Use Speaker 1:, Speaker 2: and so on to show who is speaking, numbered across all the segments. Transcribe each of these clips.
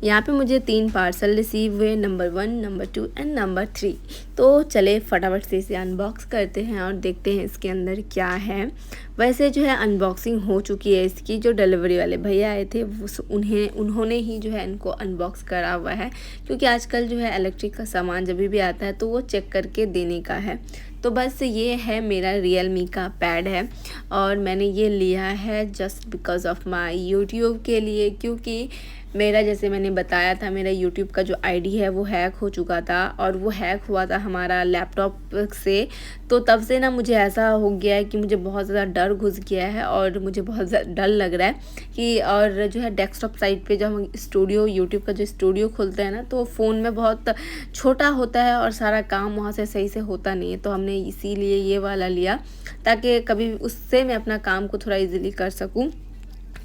Speaker 1: यहाँ पे मुझे 3 पार्सल रिसीव हुए, नंबर 1, नंबर 2 एंड नंबर 3। तो चले फटाफट से इसे अनबॉक्स करते हैं और देखते हैं इसके अंदर क्या है। वैसे जो है अनबॉक्सिंग हो चुकी है इसकी, जो डिलीवरी वाले भैया आए थे उन्होंने ही जो है इनको अनबॉक्स करा हुआ है, क्योंकि आजकल जो है इलेक्ट्रिक का सामान जब भी आता है तो वो चेक करके देने का है। तो बस ये है मेरा रियलमी का पैड है और मैंने ये लिया है just because of my YouTube के लिए, क्योंकि मेरा जैसे मैंने बताया था मेरा यूट्यूब का जो आईडी है वो हैक हो चुका था और वो हैक हुआ था हमारा लैपटॉप से। तो तब से ना मुझे ऐसा हो गया है कि मुझे बहुत ज़्यादा डर घुस गया है और मुझे बहुत ज़्यादा डर लग रहा है कि, और जो है डेस्कटॉप साइट पे जब हम स्टूडियो यूट्यूब का जो स्टूडियो खोलते हैं ना तो फ़ोन में बहुत छोटा होता है और सारा काम वहाँ से सही से होता नहीं है। तो हमने इसीलिए ये वाला लिया ताकि कभी उससे मैं अपना काम को थोड़ा ईज़िली कर सकूँ।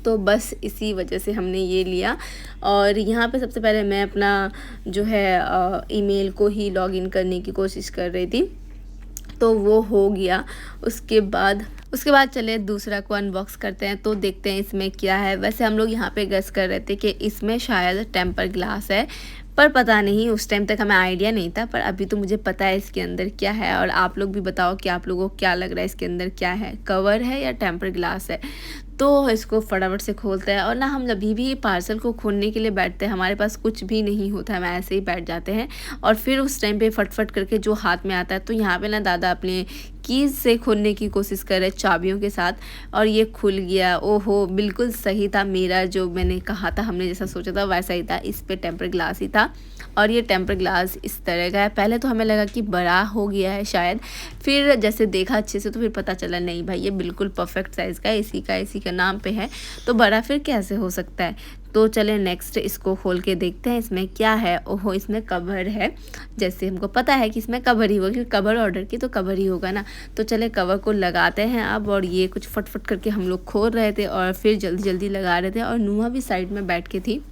Speaker 1: तो बस इसी वजह से हमने ये लिया। और यहाँ पे सबसे पहले मैं अपना जो है ईमेल को ही लॉगिन करने की कोशिश कर रही थी, तो वो हो गया। उसके बाद चले दूसरा को अनबॉक्स करते हैं, तो देखते हैं इसमें क्या है। वैसे हम लोग यहाँ पे गेस कर रहे थे कि इसमें शायद टेम्पर ग्लास है, पर पता नहीं, उस टाइम तक हमें आइडिया नहीं था, पर अभी तो मुझे पता है इसके अंदर क्या है। और आप लोग भी बताओ कि आप लोगों को क्या लग रहा है इसके अंदर क्या है, कवर है या टेम्पर ग्लास है। तो इसको फटाफट से खोलते हैं। और ना हम जब भी पार्सल को खोलने के लिए बैठते हैं हमारे पास कुछ भी नहीं होता है, हम ऐसे ही बैठ जाते हैं और फिर उस टाइम पे फटफट करके जो हाथ में आता है। तो यहाँ पे ना दादा अपने कीज़ से खोलने की कोशिश कर रहे चाबियों के साथ और ये खुल गया। ओहो, बिल्कुल सही था, मेरा जो मैंने कहा था, हमने जैसा सोचा था वैसा ही था, इस पे टेम्पर ग्लास ही था। और ये टेम्पर ग्लास इस तरह का है। पहले तो हमें लगा कि बड़ा हो गया है शायद, फिर जैसे देखा अच्छे से तो फिर पता चला नहीं भाई ये बिल्कुल परफेक्ट साइज़ का है, इसी का नाम पे है, तो बड़ा फिर कैसे हो सकता है। तो चले नेक्स्ट इसको खोल के देखते हैं इसमें क्या है। ओहो, इसमें कवर है, जैसे हमको पता है कि इसमें कवर ही होगा क्योंकि कवर ऑर्डर की तो कवर ही होगा ना। तो चले कवर को लगाते हैं अब। और ये कुछ फटफट करके हम लोग खोल रहे थे और फिर जल्दी जल्दी लगा रहे थे। और नुहा भी साइड में बैठ के थी।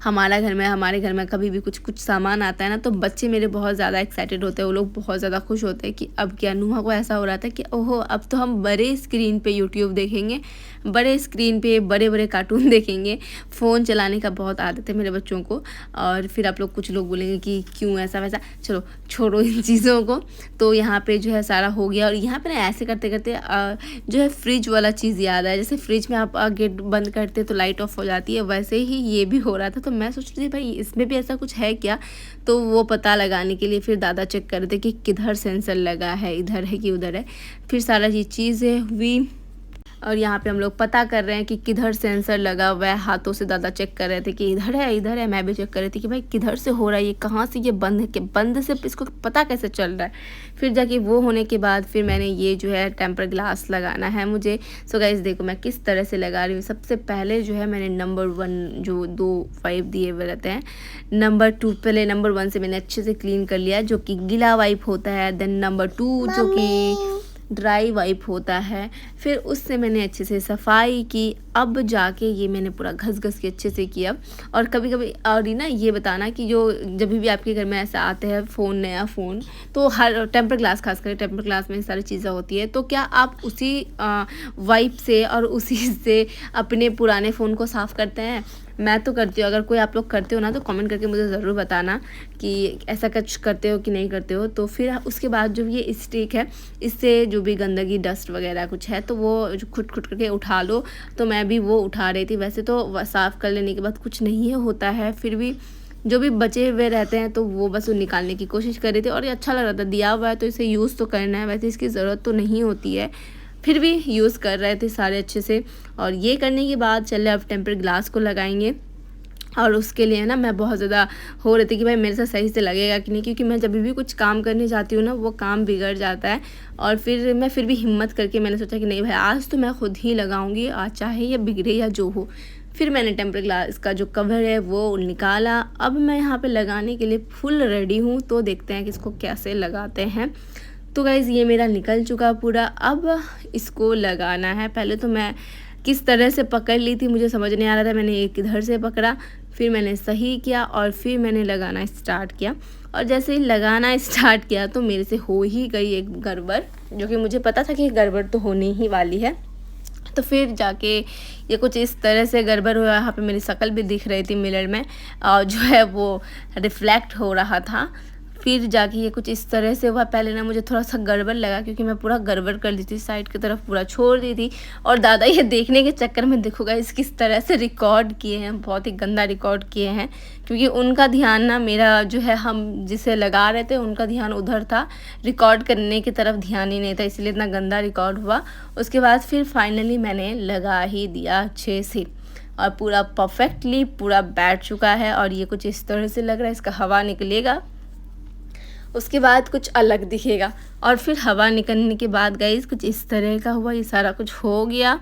Speaker 1: हमारे घर में कभी भी कुछ सामान आता है ना तो बच्चे मेरे बहुत ज़्यादा एक्साइटेड होते हैं, वो लोग बहुत ज़्यादा खुश होते हैं कि अब क्या। नुहा को ऐसा हो रहा था कि ओहो, अब तो हम बड़े स्क्रीन पे यूट्यूब देखेंगे, बड़े स्क्रीन पे बड़े बड़े कार्टून देखेंगे। फ़ोन चलाने का बहुत आदत है मेरे बच्चों को। और फिर आप लोग कुछ लोग बोलेंगे कि क्यों ऐसा वैसा, चलो छोड़ो इन चीज़ों को। तो यहाँ पे जो है सारा हो गया। और यहाँ पे ना ऐसे करते करते जो है फ्रिज वाला चीज़ याद आया। जैसे फ्रिज में आप गेट बंद करते तो लाइट ऑफ हो जाती है, वैसे ही ये भी हो रहा था। तो मैं सोच रही थी भाई इसमें भी ऐसा कुछ है क्या। तो वो पता लगाने के लिए फिर दादा चेक कर रहे थे कि किधर सेंसर लगा है, इधर है कि उधर है। फिर सारा ये चीज़ें हुई और यहाँ पे हम लोग पता कर रहे हैं कि किधर सेंसर लगा हुआ है। हाथों से दादा चेक कर रहे थे कि इधर है इधर है, मैं भी चेक कर रही थी कि भाई किधर से हो रहा है, ये कहाँ से ये बंद है, कि बंद से इसको पता कैसे चल रहा है। फिर जाके वो होने के बाद फिर मैंने ये जो है टेम्पर ग्लास लगाना है मुझे। सो गाइस देखो मैं किस तरह से लगा रही हूँ। सबसे पहले जो है मैंने नंबर 1 जो 2 वाइप दिए हुए रहते हैं, नंबर 2 पहले नंबर 1 से मैंने अच्छे से क्लीन कर लिया जो कि गीला वाइप होता है। देन नंबर 2 जो कि ड्राई वाइप होता है, फिर उससे मैंने अच्छे से सफाई की। अब जाके ये मैंने पूरा घस के अच्छे से किया। और कभी कभी और ना ये बताना कि जो जब भी आपके घर में ऐसा आते हैं फ़ोन, नया फ़ोन, तो हर टेम्पर ग्लास, खास कर टेम्पर ग्लास में सारी चीज़ें होती है, तो क्या आप उसी वाइप से और उसी से अपने पुराने फ़ोन को साफ़ करते हैं। मैं तो करती हूँ, अगर कोई आप लोग करते हो ना तो कमेंट करके मुझे ज़रूर बताना कि ऐसा कुछ करते हो कि नहीं करते हो। तो फिर उसके बाद जो ये स्टिक है, इससे जो भी गंदगी डस्ट वगैरह कुछ है तो वो जो खुट करके उठा लो। तो मैं भी वो उठा रही थी। वैसे तो साफ़ कर लेने के बाद कुछ नहीं होता है, फिर भी जो भी बचे हुए रहते हैं तो वो बस वो निकालने की कोशिश कर रही थी। और ये अच्छा लग रहा था, दिया हुआ है तो इसे यूज़ तो करना है, वैसे इसकी ज़रूरत तो नहीं होती है, फिर भी यूज़ कर रहे थे सारे अच्छे से। और ये करने के बाद चले अब टेम्पर ग्लास को लगाएंगे। और उसके लिए ना मैं बहुत ज़्यादा हो रही थी कि भाई मेरे साथ सही से लगेगा कि नहीं, क्योंकि मैं जब भी कुछ काम करने जाती हूँ ना वो काम बिगड़ जाता है। और फिर भी हिम्मत करके मैंने सोचा कि नहीं भाई आज तो मैं खुद ही लगाऊंगी, आज चाहे या बिगड़े या जो हो। फिर मैंने टेम्पर ग्लास का जो कवर है वो निकाला। अब मैं यहाँ पे लगाने के लिए फुल रेडी हूँ, तो देखते हैं कि इसको कैसे लगाते हैं। तो गाइज़ ये मेरा निकल चुका पूरा, अब इसको लगाना है। पहले तो मैं किस तरह से पकड़ ली थी मुझे समझ नहीं आ रहा था, मैंने एक इधर से पकड़ा, फिर मैंने सही किया और फिर मैंने लगाना स्टार्ट किया। और जैसे ही लगाना स्टार्ट किया तो मेरे से हो ही गई एक गड़बड़, जो कि मुझे पता था कि गड़बड़ तो होने ही वाली है। तो फिर जाके ये कुछ इस तरह से गड़बड़ हुआ। यहाँ पे मेरी शक्ल भी दिख रही थी मिरर में और जो है वो रिफ्लेक्ट हो रहा था। फिर जाके ये कुछ इस तरह से हुआ। पहले ना मुझे थोड़ा सा गड़बड़ लगा क्योंकि मैं पूरा गड़बड़ कर दी थी, साइड की तरफ पूरा छोड़ दी थी। और दादा ये देखने के चक्कर में देखो गाइस किस तरह से रिकॉर्ड किए हैं, बहुत ही गंदा रिकॉर्ड किए हैं। क्योंकि उनका ध्यान ना मेरा जो है हम जिसे लगा रहे थे उनका ध्यान उधर था, रिकॉर्ड करने की तरफ ध्यान ही नहीं था, इसलिए इतना गंदा रिकॉर्ड हुआ। उसके बाद फिर फाइनली मैंने लगा ही दिया अच्छे से और पूरा परफेक्टली पूरा बैठ चुका है। और ये कुछ इस तरह से लग रहा है, इसका हवा निकलेगा उसके बाद कुछ अलग दिखेगा। और फिर हवा निकलने के बाद गाइस कुछ इस तरह का हुआ, ये सारा कुछ हो गया।